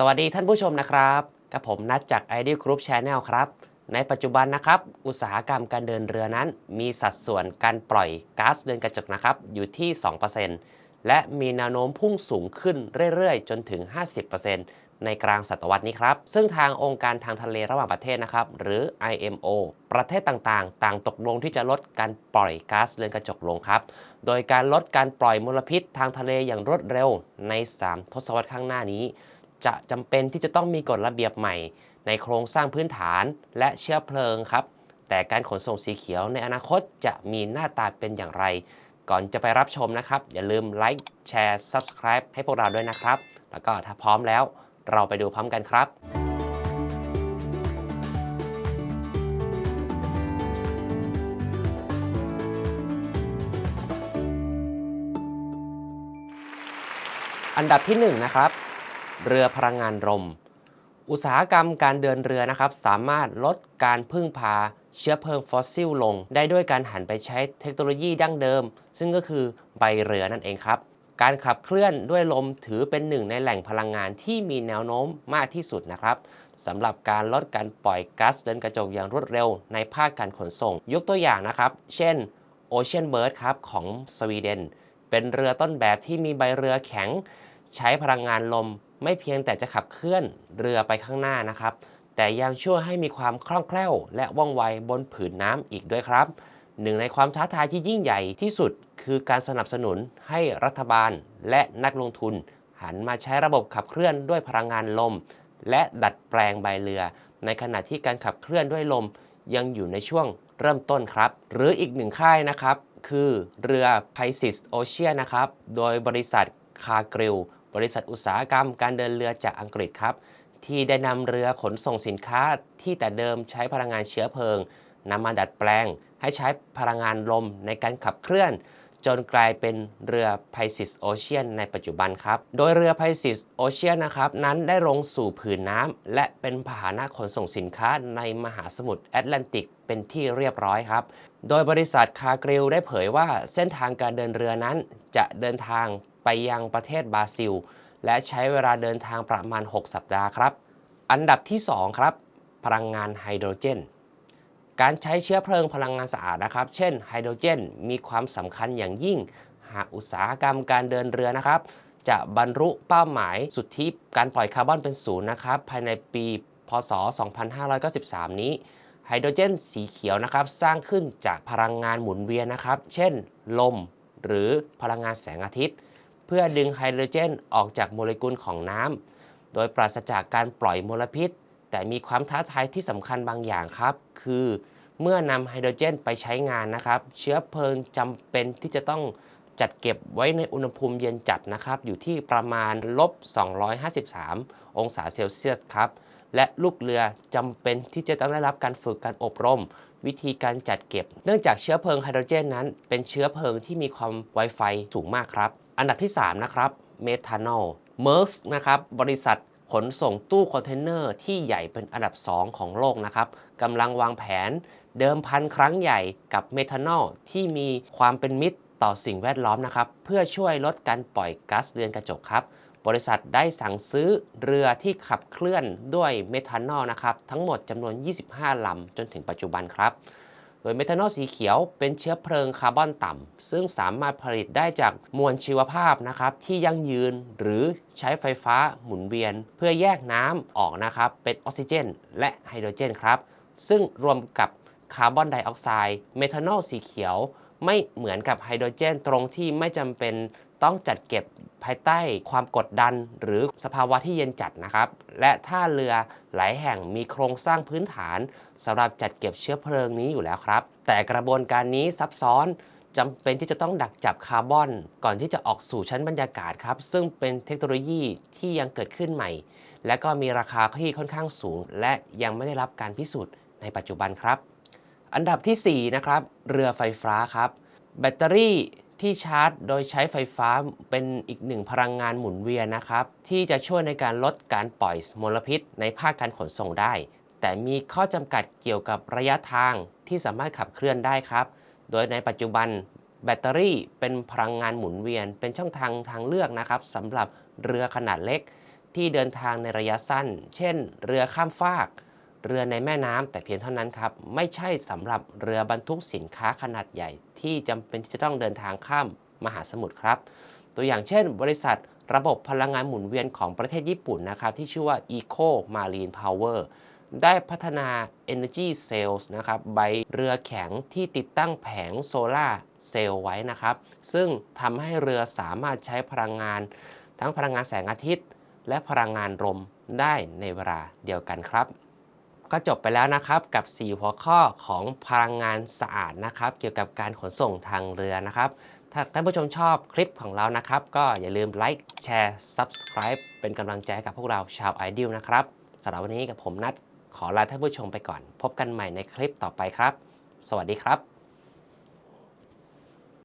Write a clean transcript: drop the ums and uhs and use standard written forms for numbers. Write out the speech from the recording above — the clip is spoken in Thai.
สวัสดีท่านผู้ชมนะครับกับผมนัดจาก Ideal Group Channel ครับในปัจจุบันนะครับอุตสาหกรรมการเดินเรือนั้นมีสัดส่วนการปล่อยก๊าซเรือนกระจกนะครับอยู่ที่ 2% และมีแนวโน้มพุ่งสูงขึ้นเรื่อยๆจนถึง 50%ในกลางศตวรรษนี้ครับซึ่งทางองค์การทางทะเลระหว่างประเทศนะครับหรือ IMO ประเทศต่างๆต่างตกลงที่จะลดการปล่อยก๊าซเรือนกระจกลงครับโดยการลดการปล่อยมลพิษทางทะเลอย่างรวดเร็วใน3ทศวรรษข้างหน้านี้จะจำเป็นที่จะต้องมีกฎระเบียบใหม่ในโครงสร้างพื้นฐานและเชื้อเพลิงครับแต่การขนส่งสีเขียวในอนาคตจะมีหน้าตาเป็นอย่างไรก่อนจะไปรับชมนะครับอย่าลืมไลค์แชร์ Subscribe ให้พวกเราด้วยนะครับแล้วก็ถ้าพร้อมแล้วเราไปดูพร้อมกันครับอันดับที่1นะครับเรือพลังงานลมอุตสาหกรรมการเดินเรือนะครับสามารถลดการพึ่งพาเชื้อเพลิงฟอสซิลลงได้ด้วยการหันไปใช้เทคโนโลยีดั้งเดิมซึ่งก็คือใบเรือนั่นเองครับการขับเคลื่อนด้วยลมถือเป็นหนึ่งในแหล่งพลังงานที่มีแนวโน้มมากที่สุดนะครับสำหรับการลดการปล่อยก๊าซเรือนกระจกอย่างรวดเร็วในภาคการขนส่งยกตัวอย่างนะครับเช่น Ocean Bird ครับของสวีเดนเป็นเรือต้นแบบที่มีใบเรือแข็งใช้พลังงานลมไม่เพียงแต่จะขับเคลื่อนเรือไปข้างหน้านะครับแต่ยังช่วยให้มีความคล่องแคล่วและว่องไวบนผืนน้ำอีกด้วยครับหนึ่งในความท้าทายที่ยิ่งใหญ่ที่สุดคือการสนับสนุนให้รัฐบาลและนักลงทุนหันมาใช้ระบบขับเคลื่อนด้วยพลังงานลมและดัดแปลงใบเรือในขณะที่การขับเคลื่อนด้วยลมยังอยู่ในช่วงเริ่มต้นครับหรืออีกหนึ่งค่ายนะครับคือเรือ Pisces Ocean นะครับโดยบริษัทคาร์กริลบริษัทอุตสาหกรรมการเดินเรือจากอังกฤษครับที่ได้นำเรือขนส่งสินค้าที่แต่เดิมใช้พลังงานเชื้อเพลิงนำมาดัดแปลงให้ใช้พลังงานลมในการขับเคลื่อนจนกลายเป็นเรือ Pisces Ocean ในปัจจุบันครับโดยเรือ Pisces Ocean นะครับนั้นได้ลงสู่ผืนน้ำและเป็นพาหนะขนส่งสินค้าในมหาสมุทรแอตแลนติกเป็นที่เรียบร้อยครับโดยบริษัทคาร์กริลได้เผยว่าเส้นทางการเดินเรือนั้นจะเดินทางไปยังประเทศบราซิลและใช้เวลาเดินทางประมาณ6สัปดาห์ครับอันดับที่2ครับพลังงานไฮโดรเจนการใช้เชื้อเพลิงพลังงานสะอาดนะครับเช่นไฮโดรเจนมีความสำคัญอย่างยิ่งหากอุตสาหกรรมการเดินเรือนะครับจะบรรลุเป้าหมายสุทธิการปล่อยคาร์บอนเป็นศูนย์นะครับภายในปีพศ2593นี้ไฮโดรเจนสีเขียวนะครับสร้างขึ้นจากพลังงานหมุนเวียนนะครับเช่นลมหรือพลังงานแสงอาทิตย์เพื่อดึงไฮโดรเจนออกจากโมเลกุลของน้ำโดยปราศจากการปล่อยมลพิษแต่มีความท้าทายที่สำคัญบางอย่างครับคือเมื่อนำไฮโดรเจนไปใช้งานนะครับเชื้อเพลิงจำเป็นที่จะต้องจัดเก็บไว้ในอุณหภูมิเย็นจัดนะครับอยู่ที่ประมาณ-253องศาเซลเซียสครับและลูกเรือจำเป็นที่จะต้องได้รับการฝึกการอบรมวิธีการจัดเก็บเนื่องจากเชื้อเพลิงไฮโดรเจนนั้นเป็นเชื้อเพลิงที่มีความไวไฟสูงมากครับอันดับที่3นะครับเมทานอลเมอร์สนะครับบริษัทขนส่งตู้คอนเทนเนอร์ที่ใหญ่เป็นอันดับ2ของโลกนะครับกำลังวางแผนเดิมพันครั้งใหญ่กับเมทานอลที่มีความเป็นมิตรต่อสิ่งแวดล้อมนะครับเพื่อช่วยลดการปล่อยก๊าซเรือนกระจกครับบริษัทได้สั่งซื้อเรือที่ขับเคลื่อนด้วยเมทานอลนะครับทั้งหมดจำนวน25ลำจนถึงปัจจุบันครับโดยเมทานอลสีเขียวเป็นเชื้อเพลิงคาร์บอนต่ำซึ่งสามารถผลิตได้จากมวลชีวภาพนะครับที่ยั่งยืนหรือใช้ไฟฟ้าหมุนเวียนเพื่อแยกน้ำออกนะครับเป็นออกซิเจนและไฮโดรเจนครับซึ่งรวมกับคาร์บอนไดออกไซด์เมทานอลสีเขียวไม่เหมือนกับไฮโดรเจนตรงที่ไม่จำเป็นต้องจัดเก็บภายใต้ความกดดันหรือสภาวะที่เย็นจัดนะครับและท่าเรือหลายแห่งมีโครงสร้างพื้นฐานสำหรับจัดเก็บเชื้อเพลิงนี้อยู่แล้วครับแต่กระบวนการนี้ซับซ้อนจำเป็นที่จะต้องดักจับคาร์บอนก่อนที่จะออกสู่ชั้นบรรยากาศครับซึ่งเป็นเทคโนโลยีที่ยังเกิดขึ้นใหม่และก็มีราคาที่ค่อนข้างสูงและยังไม่ได้รับการพิสูจน์ในปัจจุบันครับอันดับที่4นะครับเรือไฟฟ้าครับแบตเตอรี่ที่ชาร์จโดยใช้ไฟฟ้าเป็นอีกหนึ่งพลังงานหมุนเวียนนะครับที่จะช่วยในการลดการปล่อยมลพิษในภาคการขนส่งได้แต่มีข้อจำกัดเกี่ยวกับระยะทางที่สามารถขับเคลื่อนได้ครับโดยในปัจจุบันแบตเตอรี่เป็นพลังงานหมุนเวียนเป็นช่องทางเลือกนะครับสำหรับเรือขนาดเล็ก ที่เดินทางในระยะสั้น เช่น เรือข้ามฟากเรือในแม่น้ำแต่เพียงเท่านั้นครับไม่ใช่สำหรับเรือบรรทุกสินค้าขนาดใหญ่ที่จำเป็นที่จะต้องเดินทางข้ามมหาสมุทรครับตัวอย่างเช่นบริษัทระบบพลังงานหมุนเวียนของประเทศญี่ปุ่นนะครับที่ชื่อว่า Eco Marine Power ได้พัฒนา Energy Cells นะครับใบเรือแข็งที่ติดตั้งแผงโซลาร์เซลล์ไว้นะครับซึ่งทำให้เรือสามารถใช้พลังงานทั้งพลังงานแสงอาทิตย์และพลังงานลมได้ในเวลาเดียวกันครับก็จบไปแล้วนะครับกับ4หัวข้อของพลังงานสะอาดนะครับเกี่ยวกับการขนส่งทางเรือนะครับถ้าท่านผู้ชมชอบคลิปของเรานะครับก็อย่าลืมไลค์แชร์ Subscribe เป็นกำลังใจให้กับพวกเราชาว iDeal นะครับสำหรับวันนี้กับผมนัทขอลาท่านผู้ชมไปก่อนพบกันใหม่ในคลิปต่อไปครับสวัสดีครับ